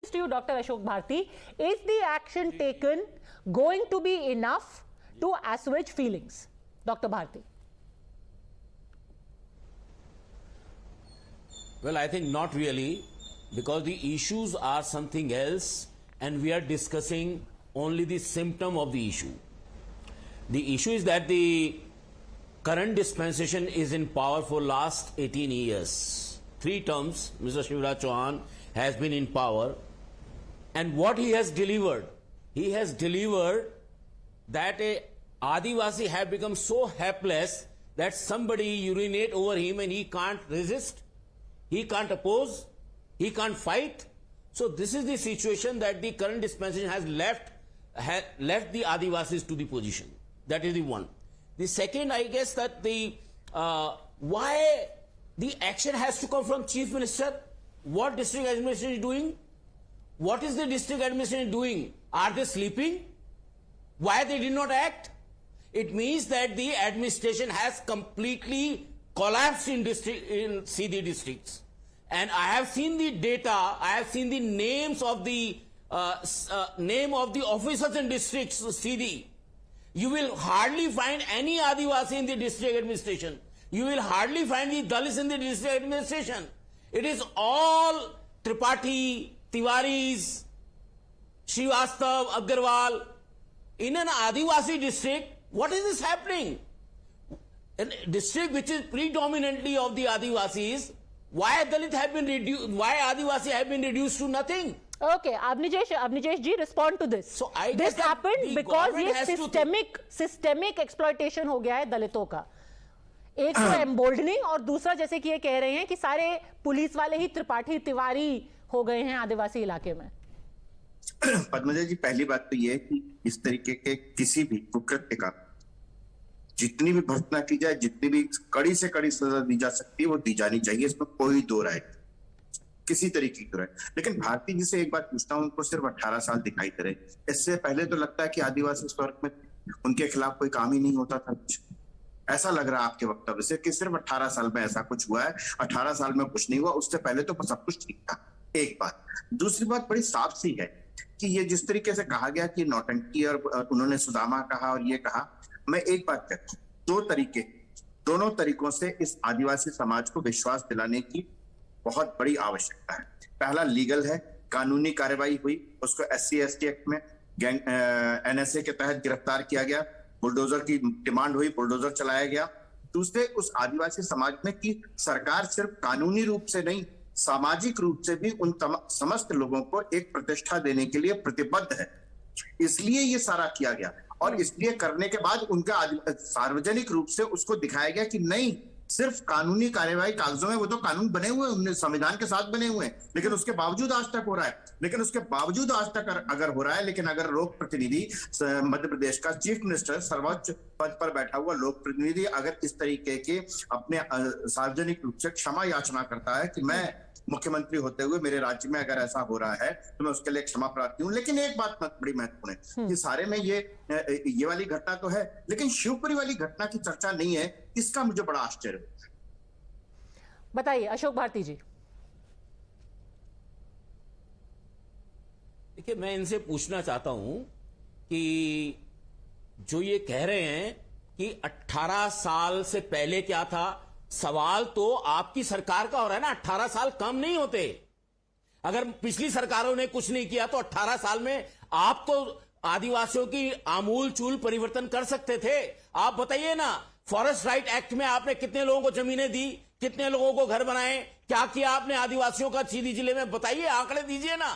questions to you, Dr. Ashok Bharti. Is the action taken going to be enough to assuage feelings? Dr. Bharti. Well, I think not really, because the issues are something else and we are discussing only the symptom of the issue. The issue is that the current dispensation is in power for last 18 years. 3 terms, Mr. Shivraj Chauhan has been in power. And what he has delivered that a Adivasi have become so helpless that somebody urinate over him and he can't resist, he can't oppose, he can't fight. So this is the situation that the current dispensation has left the Adivasis to the position. That is the one. The second, I guess that the why the action has to come from Chief Minister. What district administration is doing? What is the district administration doing? Are they sleeping? Why they did not act? It means that the administration has completely collapsed in CD districts. And I have seen the data, I have seen the names of the name of the officers in districts CD. You will hardly find any Adivasi in the district administration. You will hardly find the Dalits in the district administration. It is all Tripathi, Tiwaris, Srivastav, Agarwal. In an Adivasi district, what is this happening? A district which is predominantly of the Adivasis, why Dalit have been reduced? Why Adivasi have been reduced to nothing? Okay, Avnijesh ji, respond to this. So I this guess happened because ये systemic exploitation हो गया है दलितों का. एक तो एम्बोल्डनिंग और दूसरा जैसे कि ये कह रहे हैं कि सारे पुलिस वाले ही त्रिपाठी तिवारी हो गए हैं आदिवासी इलाके में. पद्मजा जी, पहली बात तो ये है कि इस तरीके के किसी भी कुकृत्य का जितनी भी भर्त्सना की जाए, जितनी भी कड़ी से कड़ी सजा दी जा सकती है वो दी जानी चाहिए, इसमें कोई दो राय किसी तरीके की राय. लेकिन भारती जी से एक बात पूछता हूं, उनको सिर्फ 18 साल दिखाई दे रहे. इससे पहले तो लगता है कि आदिवासी स्वर्ग में उनके खिलाफ कोई काम ही नहीं होता था. कुछ ऐसा लग रहा है आपके वक्तव्य से कि सिर्फ 18 साल में ऐसा कुछ हुआ है. 18 साल में कुछ नहीं हुआ, उससे पहले तो सब कुछ ठीक था. एक बात. दूसरी बात बड़ी साफ सी है कि ये जिस तरीके से कहा गया कि नौटंकी और उन्होंने सुदामा कहा और ये कहा, मैं एक बात कहता हूं, दोनों तरीकों से इस आदिवासी समाज को विश्वास दिलाने की बहुत बड़ी आवश्यकता है. पहला लीगल है, कानूनी कार्रवाई हुई, उसको SC/ST एक्ट में NSA के तहत गिरफ्तार किया गया, बुलडोजर की डिमांड हुई, बुलडोजर चलाया गया. दूसरे, उस आदिवासी समाज में कि सरकार सिर्फ कानूनी रूप से नहीं, सामाजिक रूप से भी उन समस्त लोगों को एक प्रतिष्ठा देने के लिए प्रतिबद्ध है. इसलिए ये सारा किया गया और इसलिए करने के बाद उनका सार्वजनिक रूप से उसको दिखाया गया कि नहीं, सिर्फ कानूनी कार्यवाही कागजों में, वो तो कानून बने हुए हैं, संविधान के साथ बने हुए हैं, लेकिन उसके बावजूद आज तक हो रहा है. लेकिन उसके बावजूद आज तक अगर हो रहा है, लेकिन अगर लोक प्रतिनिधि मध्य प्रदेश का चीफ मिनिस्टर, सर्वोच्च पद पर बैठा हुआ लोक प्रतिनिधि अगर इस तरीके के अपने सार्वजनिक रूप से क्षमा याचना करता है कि मैं मुख्यमंत्री होते हुए मेरे राज्य में अगर ऐसा हो रहा है तो मैं उसके लिए क्षमा प्रार्थी हूं. लेकिन एक बात बड़ी महत्वपूर्ण है कि सारे में ये वाली घटना तो है, लेकिन शिवपुरी वाली घटना की चर्चा नहीं है. इसका मुझे बड़ा आश्चर्य होता है. बताइए अशोक भारती जी. देखिए, मैं इनसे पूछना चाहता हूं कि जो ये कह रहे हैं कि 18 साल से पहले क्या था, सवाल तो आपकी सरकार का हो रहा है ना. 18 साल कम नहीं होते. अगर पिछली सरकारों ने कुछ नहीं किया तो 18 साल में आप तो आदिवासियों की आमूल चूल परिवर्तन कर सकते थे. आप बताइए ना, फॉरेस्ट राइट एक्ट में आपने कितने लोगों को जमीनें दी, कितने लोगों को घर बनाए, क्या किया आपने आदिवासियों का सीधी जिले में? बताइए, आंकड़े दीजिए ना.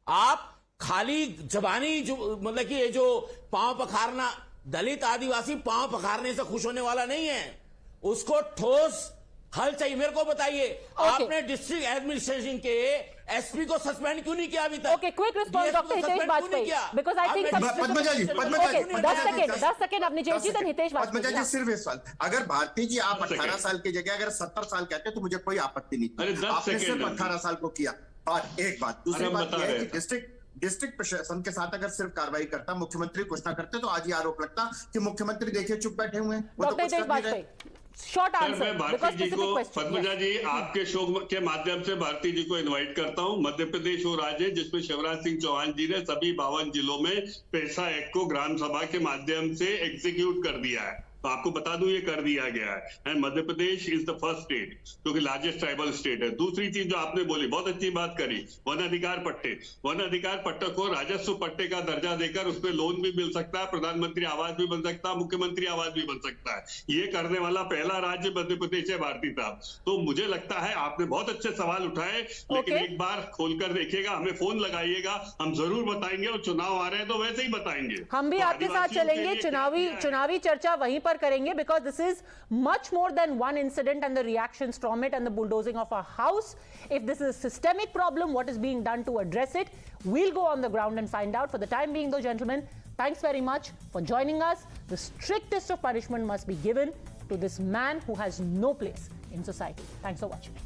आप खाली जबानी जो मतलब कि ये जो पांव पखारना, दलित आदिवासी पांव पखारने से खुश होने वाला नहीं है, उसको ठोस हल चाहिए. मेरे को बताइए, आपने डिस्ट्रिक्ट एडमिनिस्ट्रेशन के SP को सस्पेंड क्यों नहीं किया अभी तक? Okay, quick response doctor Hitesh Vajpayee, because I think 10 second Avnish ji, then Hitesh Vajpayee. Padmaja ji, सिर्फ इस सवाल, अगर भारती जी आप 18 साल की जगह अगर 70 साल कहते तो मुझे कोई आपत्ति नहीं. आपने सिर्फ 18 साल को किया. और एक बात, दूसरी बात यह है कि डिस्ट्रिक्ट प्रशासन के साथ अगर सिर्फ कार्रवाई करता, मुख्यमंत्री घोषणा करते तो आज ये आरोप लगता कि मुख्यमंत्री देखिए चुप बैठे हुए हैं. वो तो कुछ कर नहीं रहे. short सर, answer मैं because भारती जी specific को, question. पद्मजा Yes. जी, आपके शो के माध्यम से भारती जी को इनवाइट करता हूं। मध्य प्रदेश वो राज्य है जिसमें शिवराज सिंह चौहान जी ने सभी 52 जिलों में पैसा एक्ट को ग्राम सभा के माध्यम से एग्जीक्यूट कर दिया है। तो आपको बता दूं ये कर दिया गया है। And Madhya Pradesh is the first state जो कि लार्जेस्ट ट्राइबल स्टेट है। दूसरी चीज जो आपने बोली, बहुत अच्छी बात करी, वन अधिकार पट्टे। वन अधिकार पट्टे को राजस्व पट्टे का दर्जा देकर उसमें लोन भी मिल सकता है, प्रधानमंत्री आवास भी बन सकता है, मुख्यमंत्री आवास भी बन सकता है। ये करने वाला पहला राज्य मध्य प्रदेश है भारती साहब। तो मुझे लगता है आपने बहुत अच्छे सवाल उठाए, लेकिन एक बार खोलकर देखिएगा, हमें फोन लगाइएगा, हम जरूर बताएंगे। और चुनाव आ रहे हैं तो वैसे ही बताएंगे। हम भी तो आपके साथ आदिवासियों के चलेंगे, लिए क्या किया है? चुनावी चर्चा वहीं पर करेंगे, because this is much more than one incident and the reactions from it and the bulldozing of our house. If this is a systemic problem, what is being done to address it? We'll go on the ground and find out. For the time being though, gentlemen, thanks very much for joining us. The strictest of punishment must be given to this man who has no place in society. Thanks for watching.